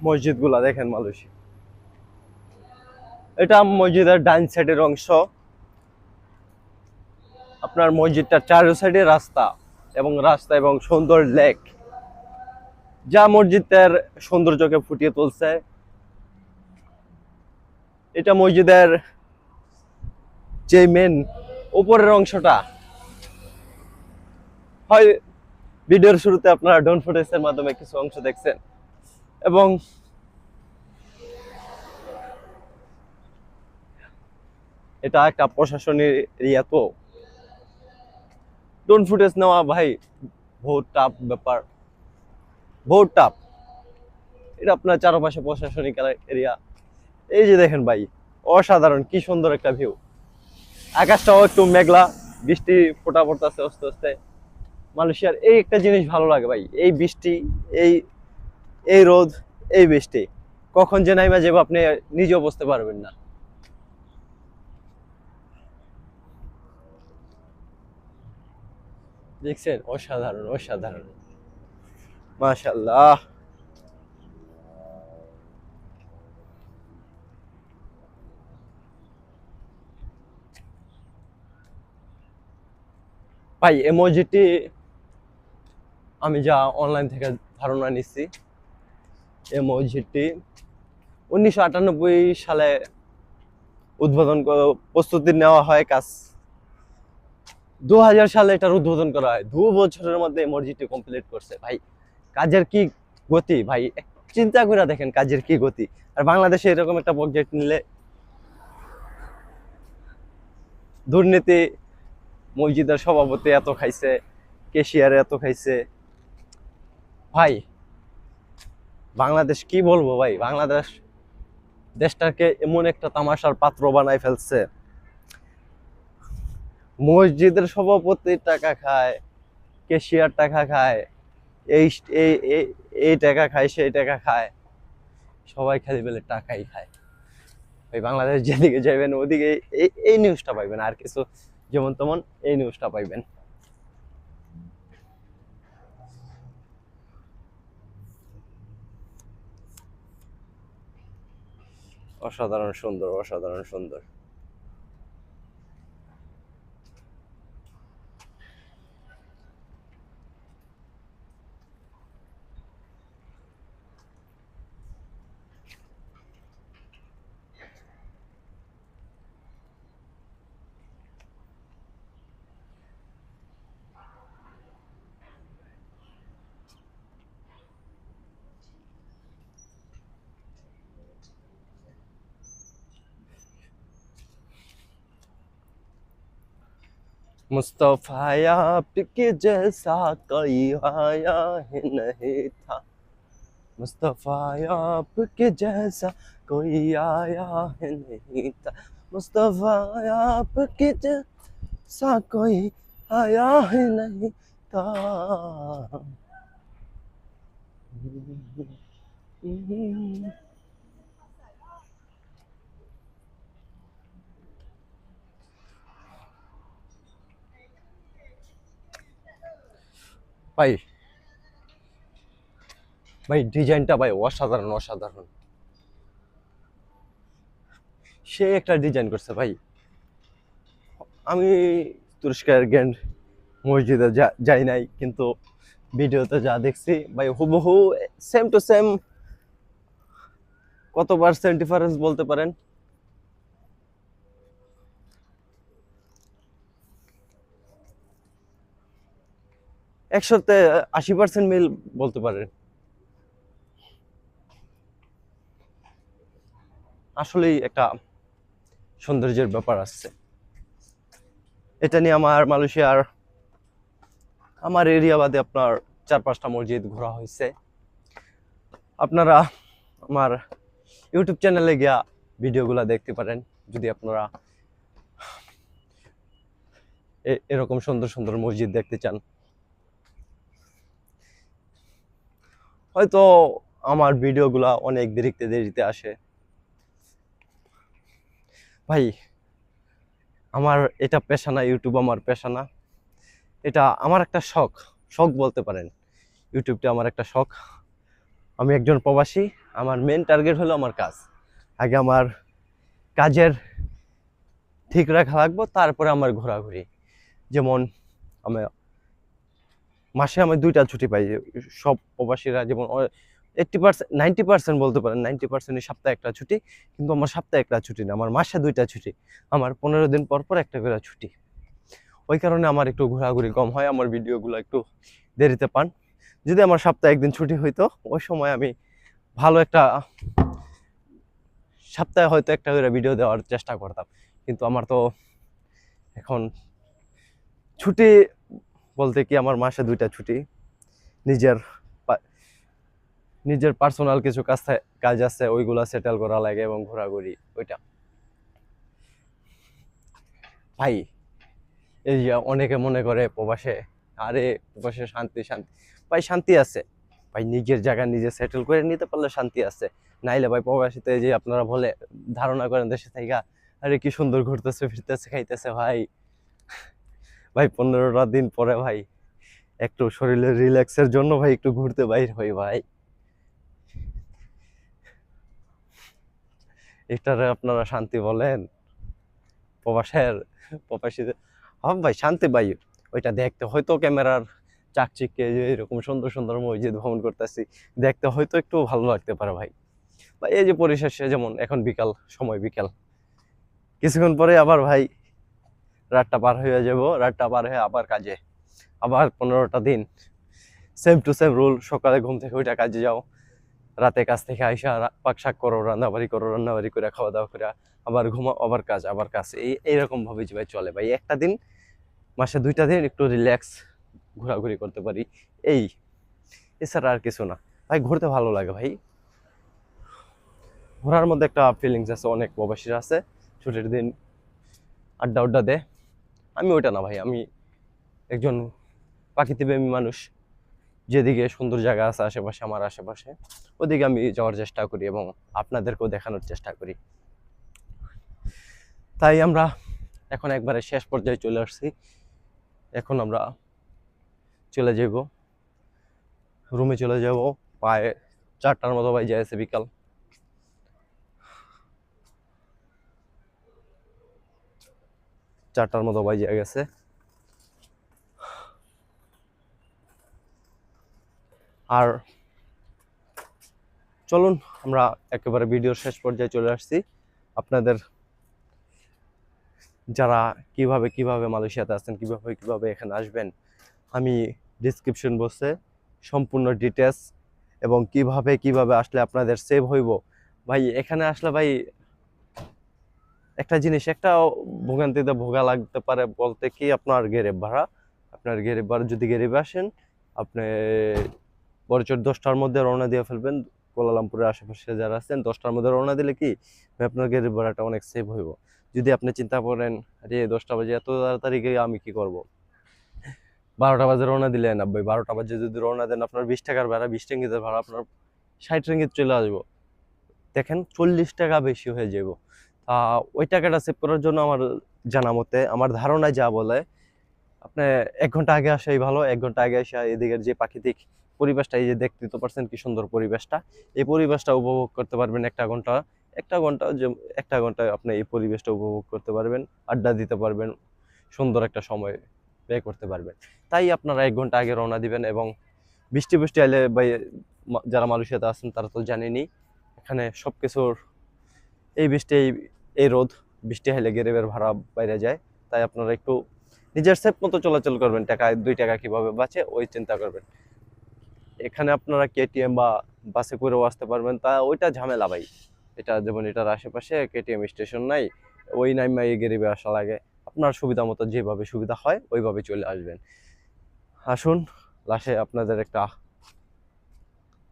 মসজিদ গুলা দেখেন মালয়েশিয়া। এটা মসজিদের ডাইন সাইডের অংশ। আপনার মসজিদটার চারো সাইডে রাস্তা এবং সুন্দর লেক, যা মসজিদের সৌন্দর্যকে ফুটিয়ে তুলছে। এটা মসজিদের যে মেন উপরের অংশটা, হয় ভিডিওর শুরুতে আপনারা ড্রোন ফুটেজের মাধ্যমে কিছু অংশ দেখছেন, এবং এটা একটা প্রশাসনিক এরিয়া, তো ড্রোন ফুটেজ নেওয়া ভাই বহুত টাফ ব্যাপার, বহুত টাফ। এটা আপনার চারপাশে প্রশাসনিক এরিয়া। এই যে দেখেন ভাই, অসাধারণ, কি সুন্দর একটা ভিউ। আকাশটাও একটু মেঘলা, বৃষ্টি ফোঁটা পড়তেছে আস্তে আস্তে। মালয়েশিয়ার এই একটা জিনিস ভালো লাগে ভাই, এই বৃষ্টি, এই এই রোদ, এই বৃষ্টি কখন যে নাইমা যাবো আপনি নিজেও বুঝতে পারবেন না। দেখছেন, অসাধারণ অসাধারণ, মাশাআল্লাহ। ভাই এই মসজিদটি আমি যা অনলাইন থেকে ধারণা নিচ্ছি, এই মসজিদটি 1998 সালে উদ্বোধন প্রস্তুতি নেওয়া হয়, কাজ 2000 সালে এটার উদ্বোধন করা হয়। 2 বছরের মধ্যে এই মসজিদটি কমপ্লিট করছে ভাই। কাজের কি গতি ভাই, চিন্তা করে দেখেন কাজের কি গতি। আর বাংলাদেশে এরকম একটা প্রজেক্ট নিলে, দুর্নীতি, মসজিদের সভাপতি এত খাইছে, কেশিয়ার এত খাইছে ভাই। বাংলাদেশ কি বলবো ভাই, বাংলাদেশ দেশটাকে এমন একটা তামাশার পাত্র বানাই ফেলছে। মসজিদের সভাপতি টাকা খায়, কেশিয়ার টাকা খায়, এই এই এই এই টাকা খায়, সেই টাকা খায়, সবাই খালি বলে টাকাই খায়। ভাই বাংলাদেশ যেদিকে যাবেন ওদিকে এই নিউজটা পাইবেন, আর কিছু যেমন তেমন এই নিউজটা পাইবেন। অসাধারণ সুন্দর, অসাধারণ সুন্দর। मुस्तफा आपके जैसा कोई आया है नहीं था, मुस्तफा आपके जैसा कोई आया है नहीं था, मुस्तफा आपके जैसा कोई आया है नहीं था। ভাই ভাই ডিজাইনটা ভাই অসাধারণ অসাধারণ, সে একটা ডিজাইন করছে ভাই। আমি তুরস্কের গ্র্যান্ড মসজিদে যাই নাই, কিন্তু ভিডিওতে যা দেখছি ভাই হুবহু সেম টু সেম। কত পার্সেন্ট ডিফারেন্স বলতে পারেন? 100-তে 80% মিল বলতে পারেন। আসলেই একটা সৌন্দর্যের ব্যাপার আসছে। এটা নিয়ে আমার মালয়েশিয়ার আমার এরিয়া বাদে আপনার 4-5টা মসজিদ ঘোরা হয়েছে। আপনারা আমার ইউটিউব চ্যানেলে গিয়া ভিডিওগুলা দেখতে পারেন, যদি আপনারা এরকম সুন্দর সুন্দর মসজিদ দেখতে চান। হয়তো আমার ভিডিওগুলা অনেক দেরিতে দেরিতে আসে ভাই। আমার এটা পেশা না, ইউটিউব আমার পেশা না, এটা আমার একটা শখ, শখ বলতে পারেন। ইউটিউবটা আমার একটা শখ। আমি একজন প্রবাসী, আমার মেন টার্গেট হলো আমার কাজ। আগে আমার কাজের ঠিক রাখা লাগবো, তারপরে আমার ঘোরাঘুরি। যেমন আমি মাসে আমি 2টা ছুটি পাই। সব প্রবাসীরা যেমন 80%, 90% বলতে পারেন, 90%ই সপ্তাহে একটা ছুটি। কিন্তু আমার সপ্তাহে একটা ছুটি না, আমার মাসে 2টা ছুটি। আমার 15 দিন পর পর একটা করে ছুটি। ওই কারণে আমার একটু ঘোরাঘুরি কম হয়, আমার ভিডিওগুলো একটু দেরিতে পান। যদি আমার সপ্তাহে একদিন ছুটি হইতো, ওই সময় আমি ভালো একটা সপ্তাহে হয়তো একটা করে ভিডিও দেওয়ার চেষ্টা করতাম। কিন্তু আমার তো এখন ছুটি বলতে কি, আমার মাসে 2টা ছুটি। নিজের নিজের পার্সোনাল কিছু কাজ আছে, ওইগুলা সেটেল করা লাগে এবং ঘোরাঘুরি ওইটা। ভাই এই যে অনেকে মনে করে প্রবাসে, আরে প্রবাসে শান্তি শান্তি, ভাই শান্তি আছে ভাই, নিজের জায়গা নিজে সেটেল করে নিতে পারলে শান্তি আছে। নাইলে ভাই প্রবাসীতে যে আপনারা বলে ধারণা করেন দেশে থাইকা আরে কি সুন্দর ঘুরতেছে ফিরতেছে খাইতেছে, ভাই ভাই 15টা দিন পরে ভাই একটু শরীরের রিল্যাক্সের জন্য ভাই একটু ঘুরতে বাইর হই ভাই। এটারে আপনারা শান্তি বলেন? প্রবাসের প্রবাসীদের হ্যাঁ ভাই শান্তি ভাই, ওইটা দেখতে হয়তো ক্যামেরার চাকচিক্যে যে এরকম সুন্দর সুন্দর মসজিদ ভ্রমণ করতেছি, দেখতে হয়তো একটু ভালো লাগতে পারে ভাই। বা এই যে পরিশেষে যেমন এখন বিকাল সময়, বিকাল কিছুক্ষণ পরে আবার ভাই রাতটা পার হয়ে যাব, রাতটা পার হয়ে আবার কাজে, আবার 15টা দিন সেম টু সেম রুল। সকালে ঘুম থেকে ওইটা কাজে যাও, রাতে কাজ থেকে আইসা পাক শাক করো, রান্নাবাড়ি করে খাওয়া দাওয়া করে আবার ঘুমাও, আবার কাজ আবার কাজ, এইরকম ভাবে যে ভাই চলে ভাই। একটা দিন মাসে 2টা দিন একটু রিল্যাক্স ঘোরাঘুরি করতে পারি, এই এছাড়া আর কিছু না ভাই। ঘুরতে ভালো লাগে ভাই, ঘোরার মধ্যে একটা ফিলিংস আছে। অনেক প্রবাসীরা আছে ছুটির দিন আড্ডা উড্ডা দেয়, আমি ওইটা না ভাই। আমি একজন প্রাকৃতিপ্রেমী মানুষ, যেদিকে সুন্দর জায়গা আছে আশেপাশে, আমার আশেপাশে, ওদিকে আমি যাওয়ার চেষ্টা করি এবং আপনাদেরকেও দেখানোর চেষ্টা করি। তাই আমরা এখন একবারে শেষ পর্যায়ে চলে আসছি। এখন আমরা চলে যাব, রুমে চলে যাব। প্রায় 4টার মতো বাজে আছে, বিকাল 4টার মতো বাজে গেছে। আর চলুন আমরা একেবারে ভিডিওর শেষ পর্যায়ে চলে আসছি। আপনাদের যারা কিভাবে কিভাবে মালয়েশিয়াতে আছেন, কিভাবে কিভাবে এখানে আসবেন, আমি ডিসক্রিপশন বক্সে সম্পূর্ণ ডিটেলস এবং কিভাবে কিভাবে আসলে আপনাদের সেভ হইব। ভাই এখানে আসলে ভাই একটা জিনিস, একটা ভোগান্তিতে ভোগা লাগতে পারে বলতে কি, আপনার গেরেব ভাড়া। আপনার গেরেব ভাড়া, যদি গেরেবে আসেন আপনি বড়জোর 10টার মধ্যে রওনা দিয়ে ফেলবেন। কুয়ালালামপুরের আশেপাশে যারা আছেন 10টার মধ্যে রওনা দিলে কি আপনার গেরেব ভাড়াটা অনেক সেভ হইব। যদি আপনি চিন্তা করেন আরে 10টা বাজে এত তাড়াতাড়ি গিয়ে আমি কি করব, 12টা বাজে রওনা দিলেন, ভাই 12টা বাজে যদি রওনা দেন আপনার 20 টাকার ভাড়া, 20 রিঙ্গিতের ভাড়া আপনার 60 রিঙ্গিত চলে আসবো। দেখেন 40 টাকা বেশি হয়ে যাব। ওই টাকাটা সেভ করার জন্য আমার জানা মতে, আমার ধারণায় যা বলে, আপনি 1 ঘন্টা আগে আসাই ভালো। 1 ঘন্টা আগে আসা এদিকের যে প্রাকৃতিক পরিবেশটা, এই যে দেখতে তো পারছেন কি সুন্দর পরিবেশটা, এই পরিবেশটা উপভোগ করতে পারবেন 1 ঘন্টা। 1 ঘন্টা যে 1 ঘন্টায় আপনি এই পরিবেশটা উপভোগ করতে পারবেন, আড্ডা দিতে পারবেন, সুন্দর একটা সময় ব্যয় করতে পারবেন। তাই আপনারা 1 ঘন্টা আগে রওনা দিবেন। এবং বৃষ্টি বৃষ্টি আইলে ভাই, যারা মালয়েশিয়াতে আছেন তারা তো জানেনই, এখানে সবকিছুর এই বৃষ্টি এই রোদ, বৃষ্টি হলে গেরেবের ভাড়া বাইরে যায়। তাই আপনারা একটু নিজের সেফ মতো চলাচল করবেন, টাকা 2 টাকা কিভাবে বাঁচে ওই চিন্তা করবেন। এখানে আপনারা কেটিএম বা বাসে করেও আসতে পারবেন, তা ওইটা ঝামেলা ভাই। এটা যেমন এটার আশেপাশে কেটিএম স্টেশন নাই, ওই নাইমাই গেরিবে আসা লাগে। আপনার সুবিধা মতো যেভাবে সুবিধা হয় ওইভাবে চলে আসবেন। আসুন লাস্টে আপনাদের একটা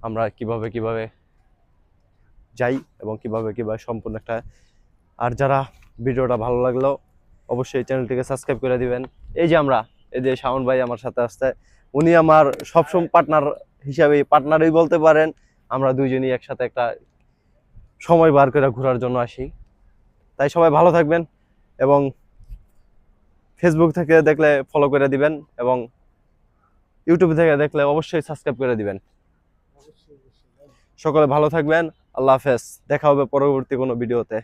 আমরা কিভাবে কিভাবে যাই এবং কিভাবে কিভাবে সম্পূর্ণ একটা। আর যারা ভিডিওটা ভালো লাগলো অবশ্যই চ্যানেলটিকে সাবস্ক্রাইব করে দিবেন। এই যে আমরা, এই যে শাওন ভাই আমার সাথে আসছে, উনি আমার সবসময় পার্টনার হিসাবে, পার্টনারই বলতে পারেন। আমরা দুইজনই একসাথে একটা সময় বার করে ঘোরার জন্য আসি। তাই সবাই ভালো থাকবেন এবং ফেসবুক থেকে দেখলে ফলো করে দিবেন এবং ইউটিউব থেকে দেখলে অবশ্যই সাবস্ক্রাইব করে দিবেন। সকলে ভালো থাকবেন। আল্লাহ হাফেজ। দেখা হবে পরবর্তী কোনো ভিডিওতে।